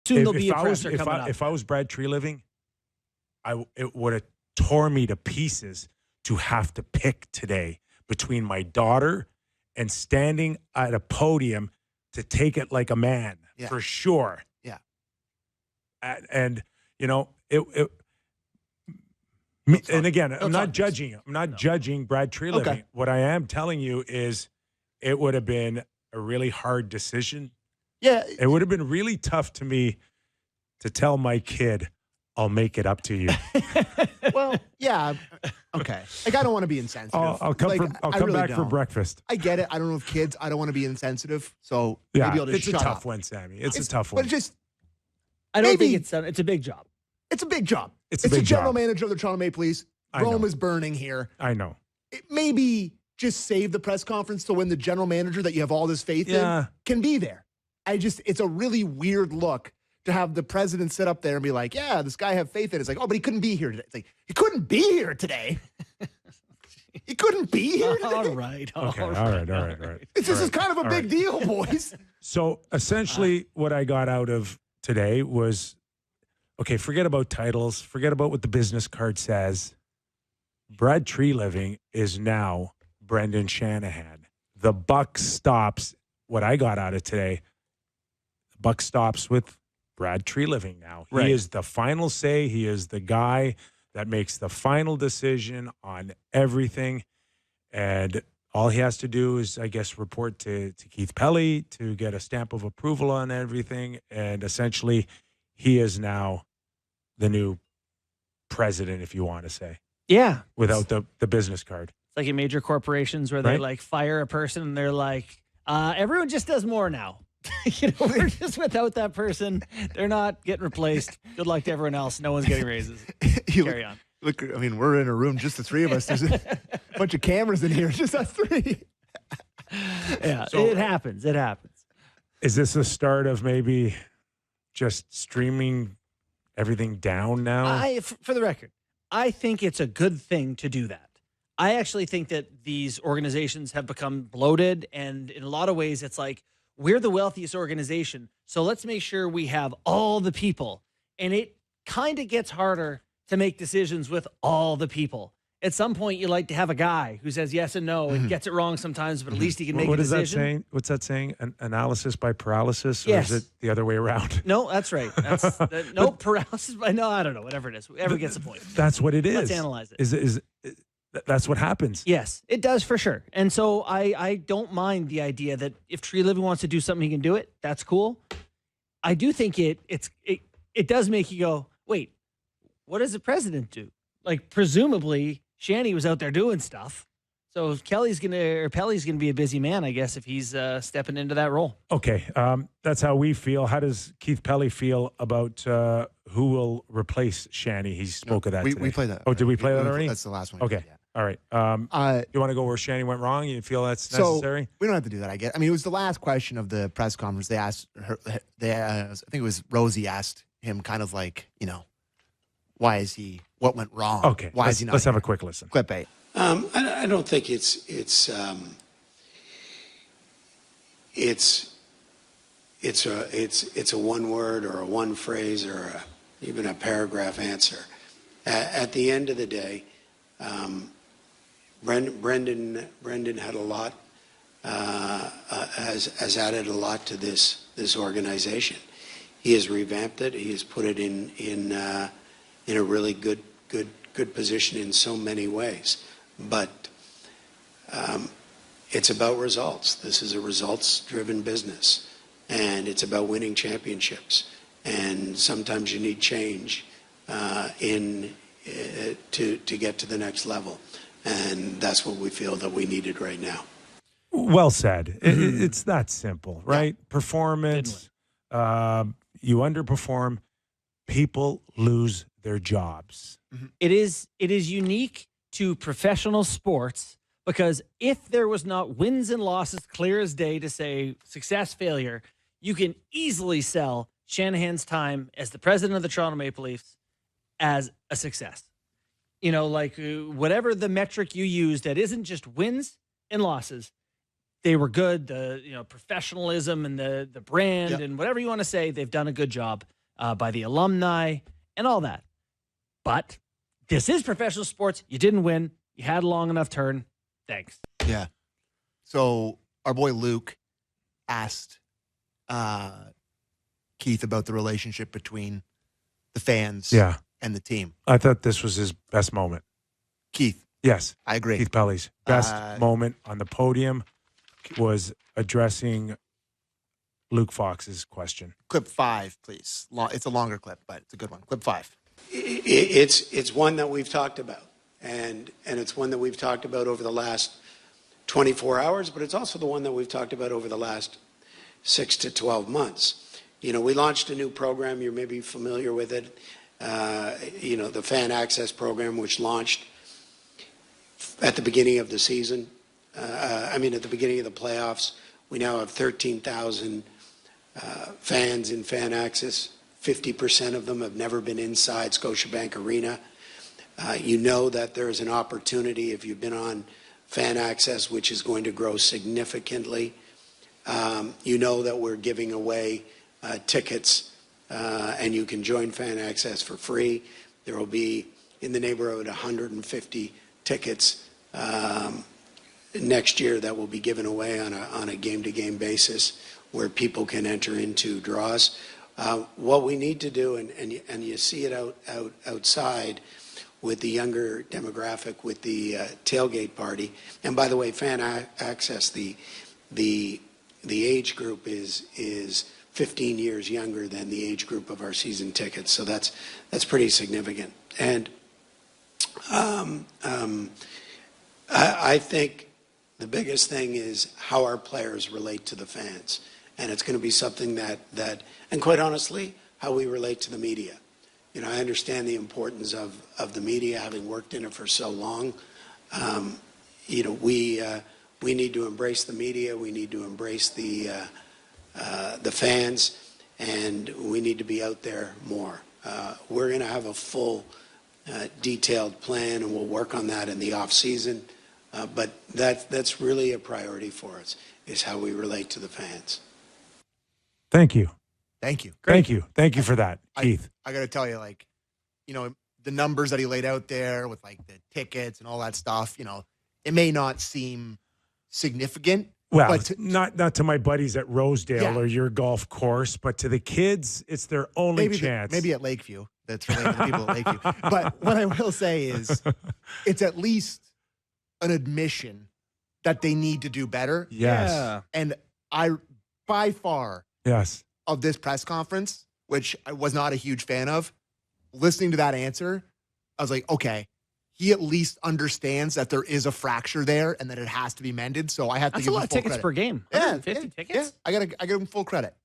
Soon there'll be a presser coming up. If I was Brad Treliving, it would have tore me to pieces to have to pick today between my daughter and standing at a podium to take it like a man, for sure. Yeah. And and again, I'm not judging him. I'm not judging Brad Treliving. Okay. What I am telling you is it would have been a really hard decision. Yeah. It would have been really tough to me to tell my kid, I'll make it up to you. Well, yeah. Okay. Like, I don't want to be insensitive. I'll come really back for don't. breakfast. I get it. I don't know if kids. I don't want to be insensitive. So Yeah, maybe I'll just it's shut a tough up. one, Sammy. It's a tough one. But just I don't maybe- think it's a big job. it's a big job. It's a the big general job. manager of the Toronto Maple Leafs. I know. Rome is burning here. I know. Maybe just save the press conference to when the general manager that you have all this faith Yeah. in can be there. It's a really weird look to have the president sit up there and be like, yeah, this guy I have faith in. It's like, oh, but he couldn't be here today. It's like, he couldn't be here today. He couldn't be here today. All right. Okay. All right. It's just it's kind of a big deal, boys. So essentially, what I got out of today was, okay, forget about titles, forget about what the business card says. Brad Treliving is now Brendan Shanahan. The buck stops. What I got out of today, the buck stops with Brad Treliving now. Right. He is the final say. He is the guy that makes the final decision on everything. And all he has to do is, I guess, report to Keith Pelly to get a stamp of approval on everything. And essentially, he is now the new president, if you want to say, Yeah. without the business card. It's like in major corporations where they Right. like fire a person and they're like, everyone just does more now. We're just without that person. They're not getting replaced. Good luck to everyone else. No one's getting raises. Carry on. Look, I mean, we're in a room, just the three of us. There's a bunch of cameras in here, just us three. Yeah, So- it happens. It happens. Is this a start of maybe just streaming everything down now? For the record, I think it's a good thing to do that. I actually think that these organizations have become bloated, and in a lot of ways, it's like, we're the wealthiest organization, so let's make sure we have all the people. And it kind of gets harder to make decisions with all the people. At some point, you like to have a guy who says yes and no and gets it wrong sometimes, but at least he can make What a is that decision. saying? What's that saying? Analysis by paralysis? Or Yes. is it the other way around? No, that's right. That's no paralysis by no. I don't know. Whatever it is, whoever gets the point. That's what it is. Let's analyze it. That's what happens. Yes, it does for sure. And so I don't mind the idea that if Treliving wants to do something, he can do it. That's cool. I do think it does make you go, wait, what does the president do? Like, presumably, Shanny was out there doing stuff. So Pelly's gonna be a busy man, I guess, if he's stepping into that role. Okay, that's how we feel. How does Keith Pelly feel about who will replace Shanny? He spoke of that today. We played that. Oh, did we play that already? That's the last one. Okay, Yeah. all right. You want to go where Shanny went wrong? You feel that's necessary? So we don't have to do that. I mean, it was the last question of the press conference. They asked her. I think it was Rosie asked him, kind of like, why is he? What went wrong? Okay, Why is he not? Let's have here? a quick listen. Clip 8. I don't think it's a one word or a one phrase or even a paragraph answer. At the end of the day, Brendan had a lot, has added a lot to this organization. He has revamped it. He has put it in a really good position in so many ways. But it's about results. This is a results-driven business, and it's about winning championships. And sometimes you need change to get to the next level, and that's what we feel that we needed right now. Well said. It's that simple, right? Yeah. Performance. You underperform, people lose their jobs. It is unique to professional sports, because if there was not wins and losses clear as day to say success, failure, you can easily sell Shanahan's time as the president of the Toronto Maple Leafs as a success. Like whatever the metric you use that isn't just wins and losses, they were good. The professionalism and the brand and whatever you want to say, they've done a good job. by the alumni, and all that. But this is professional sports. You didn't win. You had a long enough turn. Thanks. Yeah. So our boy Luke asked Keith about the relationship between the fans Yeah. and the team. I thought this was his best moment. Keith, Yes. I agree. Keith Pelly's best moment on the podium was addressing Luke Fox's question. Clip 5, please. It's a longer clip, but it's a good one. Clip 5. It's one that we've talked about, and it's one that we've talked about over the last 24 hours, but it's also the one that we've talked about over the last 6 to 12 months. You know, we launched a new program. You're maybe familiar with it. The Fan Access Program, which launched at the beginning of the season. At the beginning of the playoffs. We now have 13,000 fans in Fan Access. 50% of them have never been inside Scotiabank Arena. You know that there's an opportunity if you've been on Fan Access, which is going to grow significantly. You know that we're giving away tickets, and you can join Fan Access for free. There will be in the neighborhood 150 tickets next year that will be given away on a game-to-game basis where people can enter into draws. What we need to do, and you see it outside with the younger demographic, with the tailgate party. And by the way, Fan Access, the age group is 15 years younger than the age group of our season tickets. So that's pretty significant. And I think the biggest thing is how our players relate to the fans. And it's going to be something that, and quite honestly, how we relate to the media. You know, I understand the importance of the media, having worked in it for so long. We need to embrace the media. We need to embrace the fans, and we need to be out there more. We're going to have a full, detailed plan, and we'll work on that in the off season. But that's really a priority for us, is how we relate to the fans. Thank you. Thank you. Thank you. Thank you for that, Keith. I got to tell you, the numbers that he laid out there with the tickets and all that stuff, it may not seem significant. Well, but not to my buddies at Rosedale Yeah. or your golf course, but to the kids, it's their only chance. maybe at Lakeview. That's related to people at Lakeview. But what I will say is it's at least an admission that they need to do better. Yes. Yeah. And by far, Yes. of this press conference, which I was not a huge fan of, listening to that answer, I was like, okay, he at least understands that there is a fracture there and that it has to be mended. So I have to That's give a him lot of full tickets credit. per game. Yeah, 150 yeah, tickets? Yeah, I give him full credit.